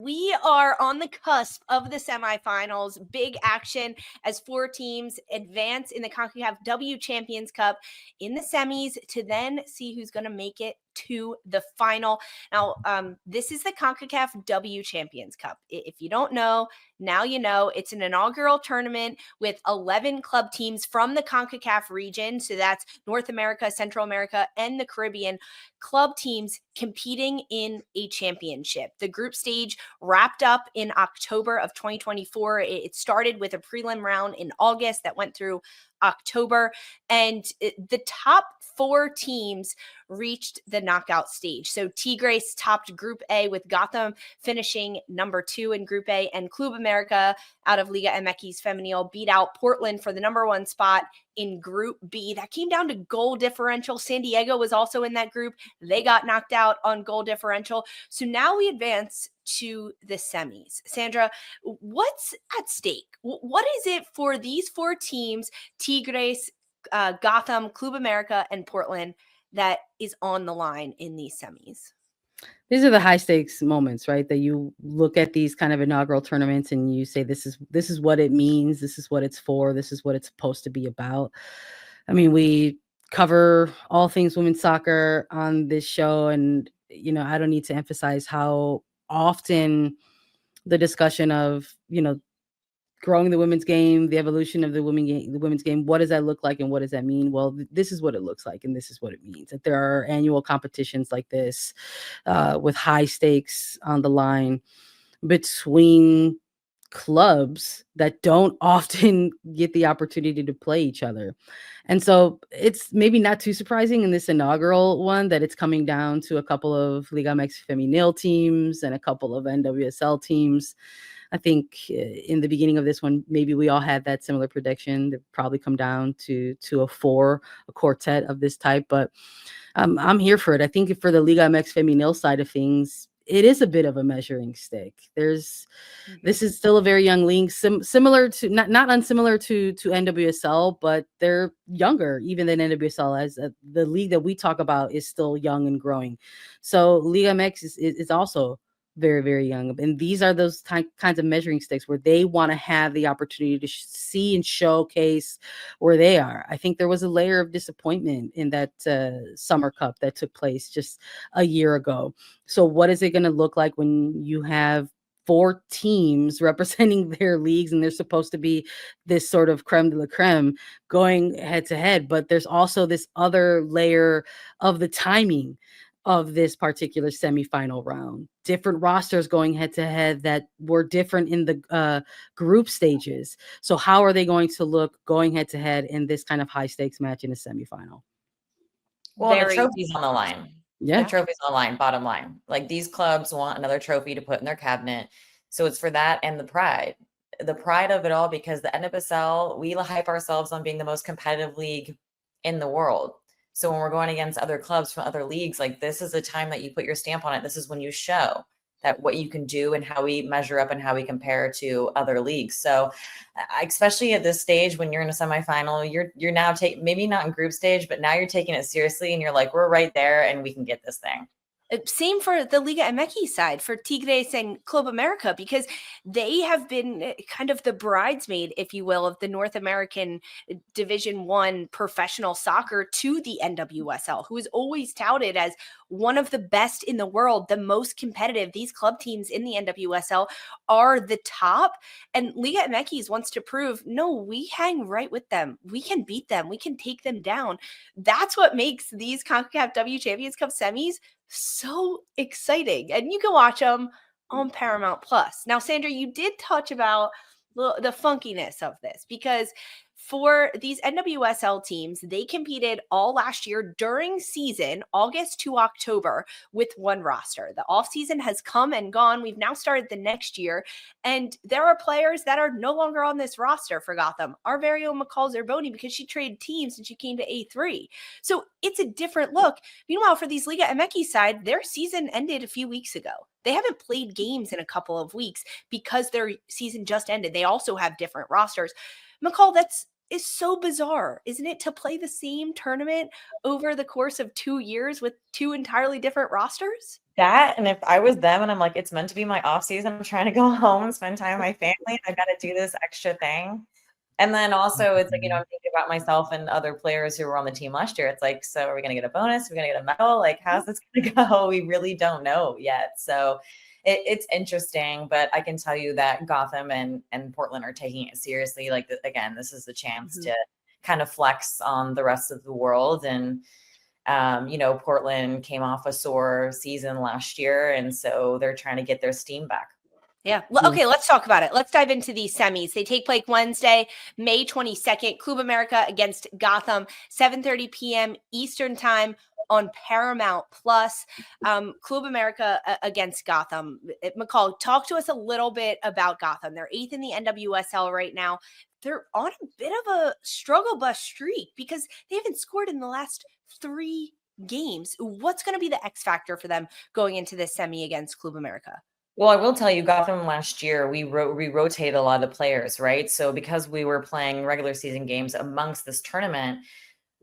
we are on the cusp of the semifinals. Big action as 4 teams advance in the CONCACAF W Champions Cup in the semis to then see who's going to make it to the final. Now, this is the CONCACAF W Champions Cup. If you don't know, now you know. It's an inaugural tournament with 11 club teams from the CONCACAF region. So that's North America, Central America, and the Caribbean. Club teams competing in a championship. The group stage wrapped up in October of 2024. It started with a prelim round in August that went through October, and the top 4 teams reached the knockout stage. So Tigres topped Group A with Gotham finishing number 2 in Group A, and Club América out of Liga MX Femenil beat out Portland for the number 1 spot in Group B. That came down to goal differential. San Diego was also in that group. They got knocked out on goal differential. So now we advance to the semis. Sandra, what's at stake? What is it for these 4 teams, Tigres, Gotham, Club América, and Portland, that is on the line in these semis? These are the high stakes moments, right? That you look at these kind of inaugural tournaments and you say, this is what it means. This is what it's for. This is what it's supposed to be about. I mean, we cover all things women's soccer on this show. And, I don't need to emphasize how often the discussion of, growing the women's game, the evolution of the women's game, what does that look like and what does that mean? Well, this is what it looks like and this is what it means. That there are annual competitions like this with high stakes on the line between clubs that don't often get the opportunity to play each other. And so it's maybe not too surprising in this inaugural one that it's coming down to a couple of Liga MX Femenil teams and a couple of NWSL teams. I think in the beginning of this one, maybe we all had that similar prediction. That probably come down to a quartet of this type. But I'm here for it. I think for the Liga MX Femenil side of things, it is a bit of a measuring stick. This is still a very young league, similar to not unsimilar to NWSL, but they're younger even than NWSL, as the league that we talk about is still young and growing. So Liga MX is also very, very young. And these are those kinds of measuring sticks where they want to have the opportunity to see and showcase where they are. I think there was a layer of disappointment in that Summer Cup that took place just a year ago. So what is it going to look like when you have 4 teams representing their leagues and they're supposed to be this sort of creme de la creme going head to head? But there's also this other layer of the timing of this particular semifinal round. Different rosters going head to head that were different in the group stages. So how are they going to look going head to head in this kind of high stakes match in a semifinal? Well, the trophy's on the line. Yeah. The trophy's on the line, bottom line. Like, these clubs want another trophy to put in their cabinet. So it's for that and the pride of it all, because the NWSL, we hype ourselves on being the most competitive league in the world. So when we're going against other clubs from other leagues, like, this is a time that you put your stamp on it. This is when you show that what you can do and how we measure up and how we compare to other leagues. So especially at this stage, when you're in a semifinal, you're now maybe not in group stage, but now you're taking it seriously and you're like, we're right there and we can get this thing. Same for the Liga MX side, for Tigres and Club América, because they have been kind of the bridesmaid, if you will, of the North American Division 1 professional soccer to the NWSL, who is always touted as one of the best in the world, the most competitive. These club teams in the NWSL are the top, and Liga MX wants to prove, no, we hang right with them. We can beat them. We can take them down. That's what makes these CONCACAF W Champions Cup semis so exciting, and you can watch them on Paramount Plus. Now, Sandra, you did touch about the funkiness of this, because for these NWSL teams, they competed all last year during season, August to October, with one roster. The offseason has come and gone. We've now started the next year, and there are players that are no longer on this roster for Gotham. Our very own McCall Zerboni, because she traded teams and she came to A3. So it's a different look. Meanwhile, for these Liga MX side, their season ended a few weeks ago. They haven't played games in a couple of weeks because their season just ended. They also have different rosters. McCall, that's is so bizarre, isn't it, to play the same tournament over the course of 2 years with 2 entirely different rosters? That, and if I was them and I'm like, it's meant to be my off season, I'm trying to go home and spend time with my family, I've got to do this extra thing. And then also it's like, I'm thinking about myself and other players who were on the team last year. It's like, so are we going to get a bonus? Are we going to get a medal? Like, how's this going to go? We really don't know yet. So it's interesting, but I can tell you that Gotham and Portland are taking it seriously. Like, again, this is the chance to kind of flex on the rest of the world. And, Portland came off a sore season last year, and so they're trying to get their steam back. Yeah. Well, okay, let's talk about it. Let's dive into these semis. They take place Wednesday, May 22nd, Club América against Gotham, 7:30 p.m. Eastern time on Paramount Plus. Club América against Gotham. McCall, talk to us a little bit about Gotham. They're 8th in the NWSL right now. They're on a bit of a struggle bus streak because they haven't scored in the last 3 games. What's going to be the X factor for them going into this semi against Club América? Well, I will tell you, Gotham last year, we rotated a lot of the players, right? So because we were playing regular season games amongst this tournament,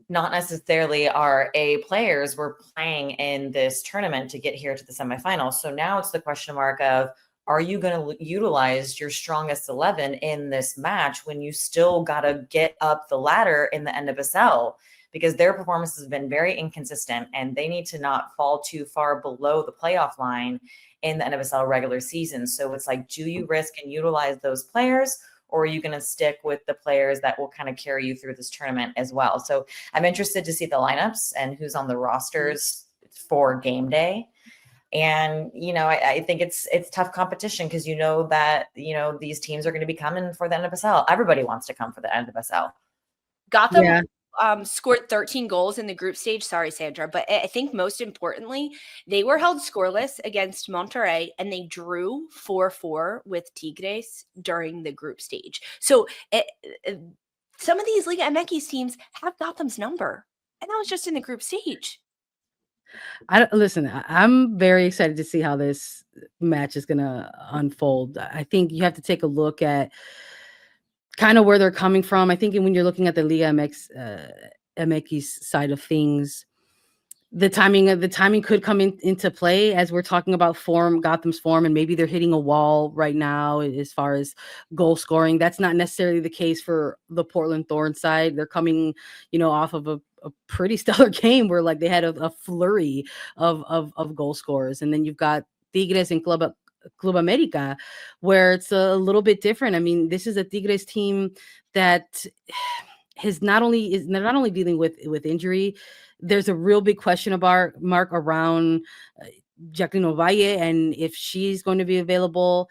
not necessarily our A players were playing in this tournament to get here to the semifinals. So now it's the question mark of, are you going to utilize your strongest 11 in this match when you still got to get up the ladder in the NWSL? Because their performance has been very inconsistent and they need to not fall too far below the playoff line in the NWSL regular season. So it's like, do you risk and utilize those players, or are you going to stick with the players that will kind of carry you through this tournament as well? So I'm interested to see the lineups and who's on the rosters for game day. And, I think it's tough competition because that, these teams are going to be coming for the NWSL. Everybody wants to come for the NWSL. Gotham scored 13 goals in the group stage. Sorry, Sandra. But I think most importantly, they were held scoreless against Monterrey and they drew 4-4 with Tigres during the group stage. So some of these Liga MX teams have Gotham's number. And that was just in the group stage. I'm very excited to see how this match is going to unfold. I think you have to take a look at kind of where they're coming from. I think when you're looking at the Liga MX side of things, the timing could come into play as we're talking about Gotham's form, and maybe they're hitting a wall right now as far as goal scoring. That's not necessarily the case for the Portland Thorns side. They're coming, off of a pretty stellar game where like they had a flurry of goal scorers, and then you've got Tigres and Club América, where it's a little bit different. I mean, this is a Tigres team that is not only dealing with injury. There's a real big question mark around Jacqueline Ovalle and if she's going to be available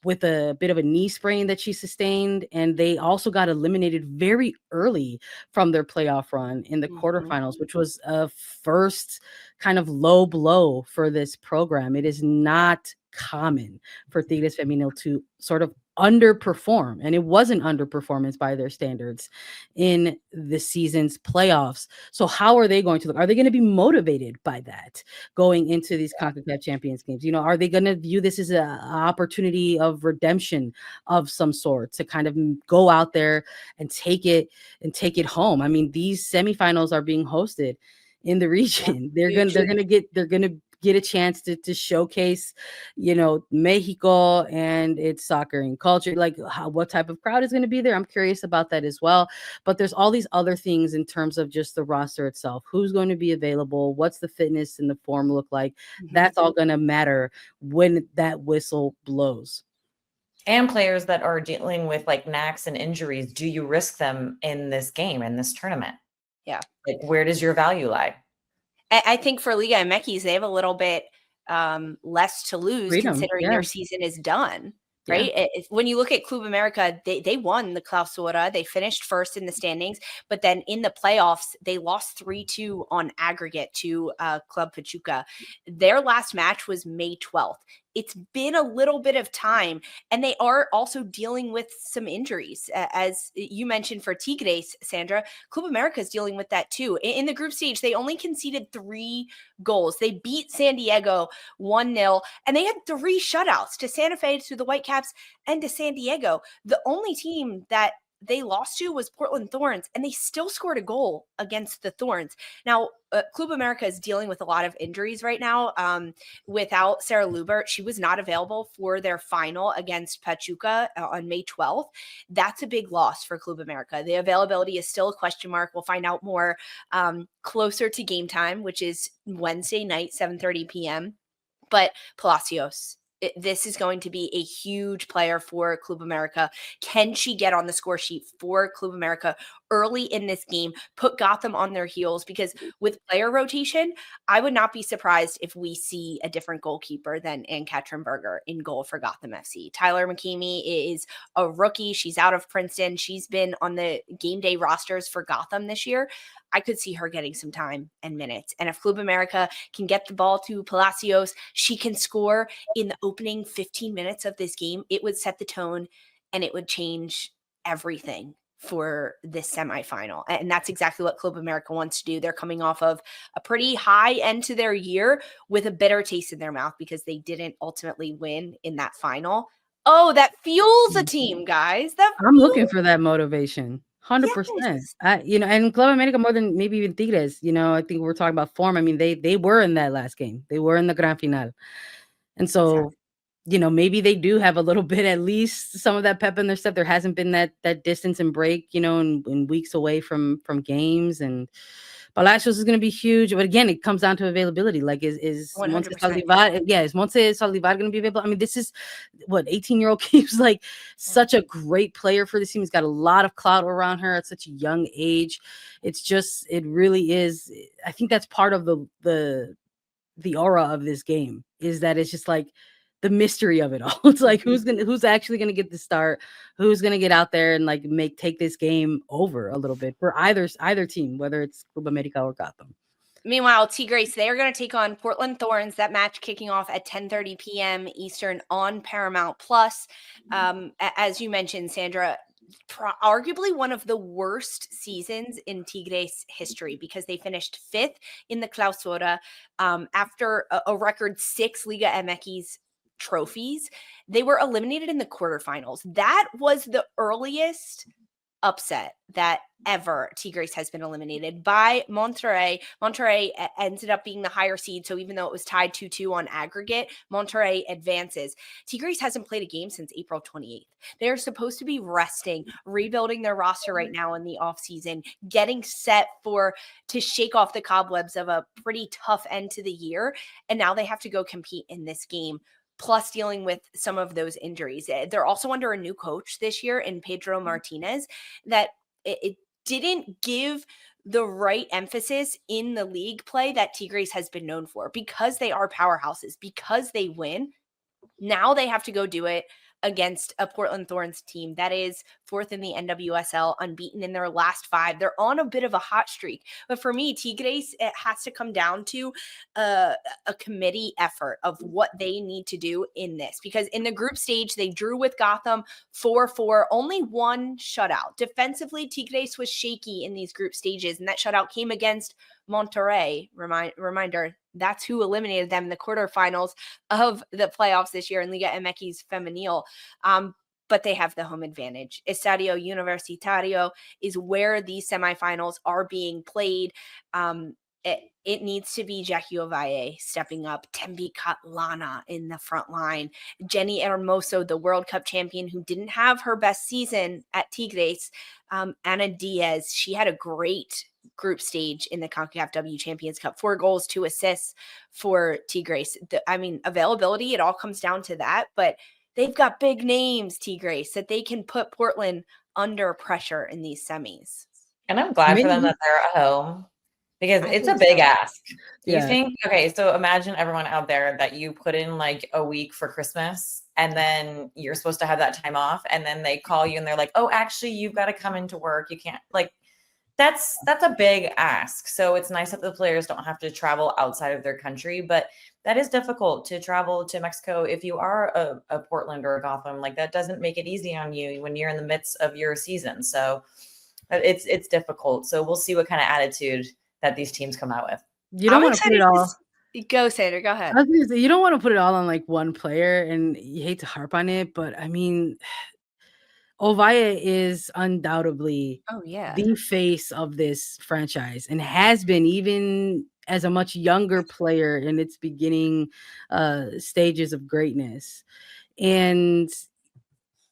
with a bit of a knee sprain that she sustained. And they also got eliminated very early from their playoff run in the quarterfinals, which was a first kind of low blow for this program. It is not common for Tigres Femenil to sort of underperform, and it was an underperformance by their standards in the season's playoffs. So how are they going to look? Are they going to be motivated by that going into these CONCACAF Champions games? Are they going to view this as an opportunity of redemption of some sort to kind of go out there and take it home? I mean, these semifinals are being hosted in the region. They're going to get a chance to showcase, Mexico and its soccer and culture, like what type of crowd is going to be there. I'm curious about that as well. But there's all these other things in terms of just the roster itself. Who's going to be available? What's the fitness and the form look like? That's all going to matter when that whistle blows. And players that are dealing with like knacks and injuries, do you risk them in this game, in this tournament? Yeah. Like, where does your value lie? I think for Liga MX, they have a little bit less to lose considering their season is done, right? Yeah. When you look at Club América, they won the Clausura. They finished first in the standings, but then in the playoffs, they lost 3-2 on aggregate to Club Pachuca. Their last match was May 12th. It's been a little bit of time, and they are also dealing with some injuries. As you mentioned for Tigres, Sandra, Club América is dealing with that too. In the group stage, they only conceded 3 goals. They beat San Diego 1-0, and they had 3 shutouts to Santa Fe, to the Whitecaps, and to San Diego. The only team that they lost to was Portland Thorns, and they still scored a goal against the Thorns. Now, Club America is dealing with a lot of injuries right now. Without Sarah Lubert, she was not available for their final against Pachuca on May 12th. That's a big loss for Club America. The availability is still a question mark. We'll find out more closer to game time, which is Wednesday night, 7:30 p.m. But Palacios, this is going to be a huge player for Club America. Can she get on the score sheet for Club America early in this game, put Gotham on their heels? Because with player rotation, I would not be surprised if we see a different goalkeeper than Ann-Katrin Berger in goal for Gotham FC. Tyler McKamey is a rookie. She's out of Princeton. She's been on the game day rosters for Gotham this year. I could see her getting some time and minutes. And if Club America can get the ball to Palacios, she can score in the opening 15 minutes of this game. It would set the tone and it would change everything for this semifinal. And that's exactly what Club America wants to do. They're coming off of a pretty high end to their year with a bitter taste in their mouth because they didn't ultimately win in that final. Oh, that fuels a team, guys. I'm looking for that motivation. 100%. Yes. And Club América more than maybe even Tigres, I think we're talking about form. I mean, they were in that last game. They were in the Gran Final. And so, maybe they do have a little bit, at least some of that pep in their step. There hasn't been that distance and break, in weeks away from games. And Palacios is going to be huge. But again, it comes down to availability. Like, is Montse Saldivar going to be available? I mean, this is what 18-year-old keeps like such a great player for this team. He's got a lot of clout around her at such a young age. It really is. I think that's part of the aura of this game, is that it's just like the mystery of it all. It's like who's actually gonna get the start, who's gonna get out there and like take this game over a little bit for either team, whether it's Club América or Gotham. Meanwhile, Tigres, they are going to take on Portland Thorns. That match kicking off at 10:30 p.m. Eastern on Paramount Plus. As you mentioned, Sandra, arguably one of the worst seasons in Tigres history because they finished 5th in the Clausura after a record 6 Liga MX trophies. They were eliminated in the quarterfinals. That was the earliest upset that ever Tigres has been eliminated by Monterrey. Monterrey ended up being the higher seed, so even though it was tied 2-2 on aggregate, Monterrey advances. Tigres hasn't played a game since April 28th. They're supposed to be resting, rebuilding their roster right now in the offseason, getting set to shake off the cobwebs of a pretty tough end to the year, and now they have to go compete in this game, plus dealing with some of those injuries. They're also under a new coach this year in Pedro Martinez that it didn't give the right emphasis in the league play that Tigres has been known for. Because they are powerhouses, because they win, now they have to go do it against a Portland Thorns team that is 4th in the NWSL, unbeaten in their last 5. They're on a bit of a hot streak. But for me, Tigres, it has to come down to a committee effort of what they need to do in this. Because in the group stage, they drew with Gotham 4-4, only one shutout. Defensively, Tigres was shaky in these group stages, and that shutout came against Monterrey. Reminder, that's who eliminated them in the quarterfinals of the playoffs this year in Liga MX Femenil. But they have the home advantage. Estadio Universitario is where these semifinals are being played. It needs to be Jackie Ovalle stepping up, Tembi Katlana in the front line, Jenny Hermoso, the World Cup champion who didn't have her best season at Tigres, Ana Diaz. She had a great group stage in the CONCACAF W Champions Cup, 4 goals, 2 assists for Tigres. Availability, it all comes down to that, but they've got big names, Tigres, that they can put Portland under pressure in these semis. And I'm glad for them that they're at home because it's a big ask. Do you think, okay, so imagine everyone out there that you put in like a week for Christmas and then you're supposed to have that time off and then they call you and they're like, oh, actually, you've got to come into work. You can't that's a big ask. So it's nice that the players don't have to travel outside of their country, but that is difficult to travel to Mexico if you are a Portland or a Gotham. Like that doesn't make it easy on you when you're in the midst of your season. So it's difficult. So we'll see what kind of attitude that these teams come out with. You don't want to put it all. Go, Sandra. Go ahead. I was gonna say, you don't want to put it all on like one player, and you hate to harp on it, but I mean, Ovalle is undoubtedly Oh yeah. the face of this franchise and has been even as a much younger player in its beginning stages of greatness. And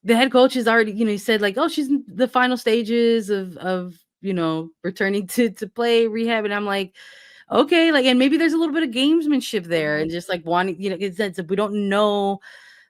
the head coach has already, he said like, oh, she's in the final stages of returning to play rehab. And I'm like, okay, like, and maybe there's a little bit of gamesmanship there and just like wanting, it's we don't know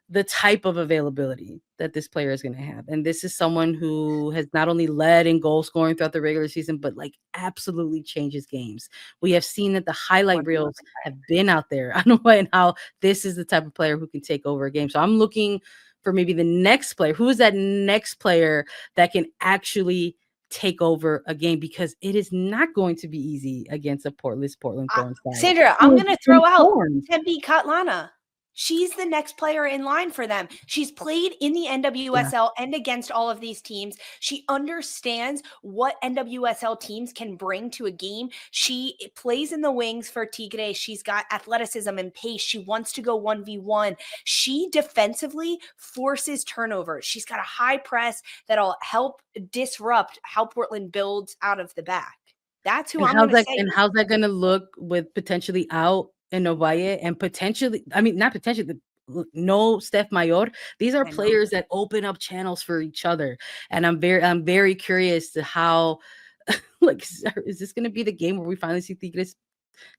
the type of availability that this player is going to have. And this is someone who has not only led in goal scoring throughout the regular season, but like absolutely changes games. We have seen that the highlight reels have been out there on what and how this is the type of player who can take over a game. So I'm looking for maybe the next player. Who is that next player that can actually take over a game, because it is not going to be easy against a Portland Thorns side. Sandra, I'm going to throw out Tempe Katlana. She's the next player in line for them. She's played in the NWSL and against all of these teams. She understands what NWSL teams can bring to a game. She plays in the wings for Tigres. She's got athleticism and pace. She wants to go 1v1. She defensively forces turnovers. She's got a high press that'll help disrupt how Portland builds out of the back. That's who I'm going to say. And how's that going to look with potentially out in Ovalle and potentially, not potentially, no Steph Mayor. These are players that open up channels for each other. And I'm very curious to how, like, is this going to be the game where we finally see Tigres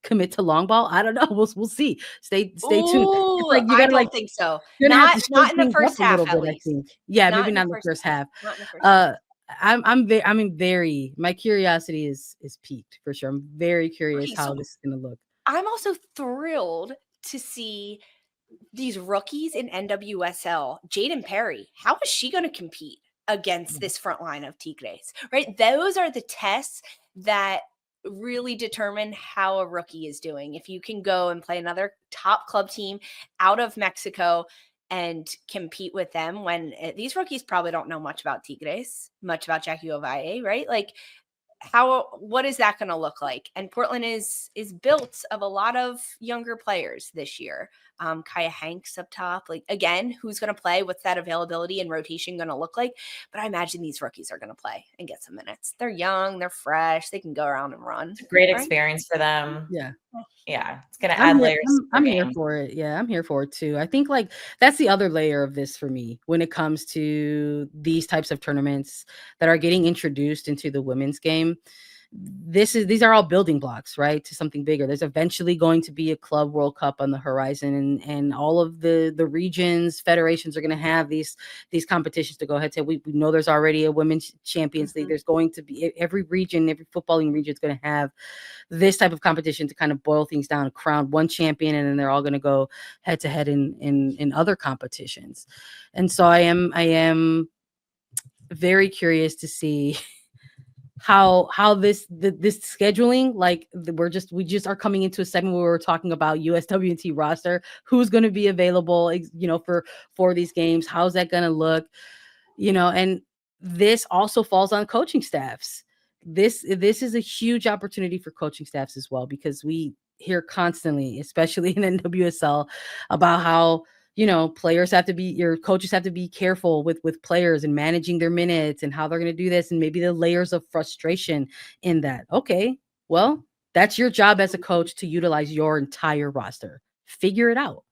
commit to long ball? I don't know. We'll see. Stay tuned. It's like you gotta, I don't think so. Not in the first half, at least. Yeah, maybe not in the first half. My curiosity is piqued for sure. I'm very curious how this is going to look. I'm also thrilled to see these rookies in NWSL. Jaden Perry, how is she going to compete against this front line of Tigres, right? Those are the tests that really determine how a rookie is doing. If you can go and play another top club team out of Mexico and compete with them, when these rookies probably don't know much about Tigres, much about Jackie Ovalle, right? Like, what is that going to look like? And Portland is built of a lot of younger players this year. Kaya Hanks up top, like, again, who's going to play? What's that availability and rotation going to look like? But I imagine these rookies are going to play and get some minutes. They're young, they're fresh, they can go around and run. It's a great experience for them. Yeah, it's going to add layers. I'm here for it. Yeah, I'm here for it too. I think like that's the other layer of this for me when it comes to these types of tournaments that are getting introduced into the women's game. These are all building blocks, right, to something bigger. There's eventually going to be a Club World Cup on the horizon, and all of the regions, federations are going to have these competitions to go ahead to. We know there's already a women's Champions League. There's going to be every region, every footballing region is going to have this type of competition to kind of boil things down, crown one champion, and then they're all going to go head to head in other competitions. And so I am very curious to see how this scheduling, like we just are coming into a segment where we're talking about USWNT roster, who's going to be available, for these games, how's that going to look, and this also falls on coaching staffs. This is a huge opportunity for coaching staffs as well, because we hear constantly, especially in NWSL, about how players your coaches have to be careful with players and managing their minutes and how they're going to do this, and maybe the layers of frustration in that. Okay, well, that's your job as a coach, to utilize your entire roster. Figure it out.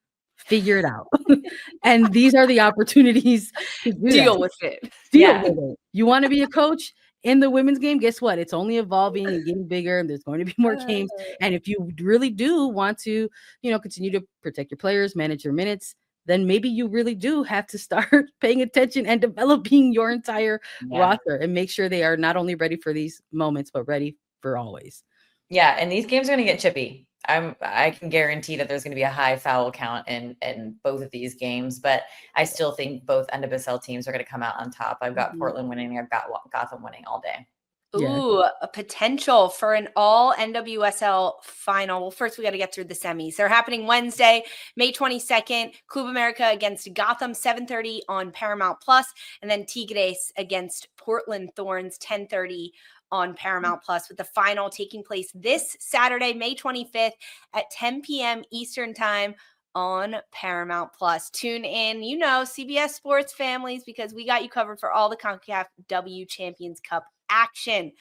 And these are the opportunities to deal with it. Deal with it. You want to be a coach in the women's game? Guess what? It's only evolving and getting bigger, and there's going to be more games. And if you really do want to, continue to protect your players, manage their minutes, then maybe you really do have to start paying attention and developing your entire roster and make sure they are not only ready for these moments, but ready for always. Yeah, and these games are going to get chippy. I can guarantee that there's going to be a high foul count in both of these games, but I still think both NWSL teams are going to come out on top. I've got Portland winning. I've got Gotham winning all day. Ooh, a potential for an all NWSL final. Well, first we got to get through the semis. They're happening Wednesday, May 22nd. Club América against Gotham, 7:30 on Paramount Plus, and then Tigres against Portland Thorns, 10:30 on Paramount Plus, with the final taking place this Saturday, May 25th at 10 p.m. Eastern Time on Paramount Plus. Tune in, CBS Sports families, because we got you covered for all the CONCACAF W Champions Cup action.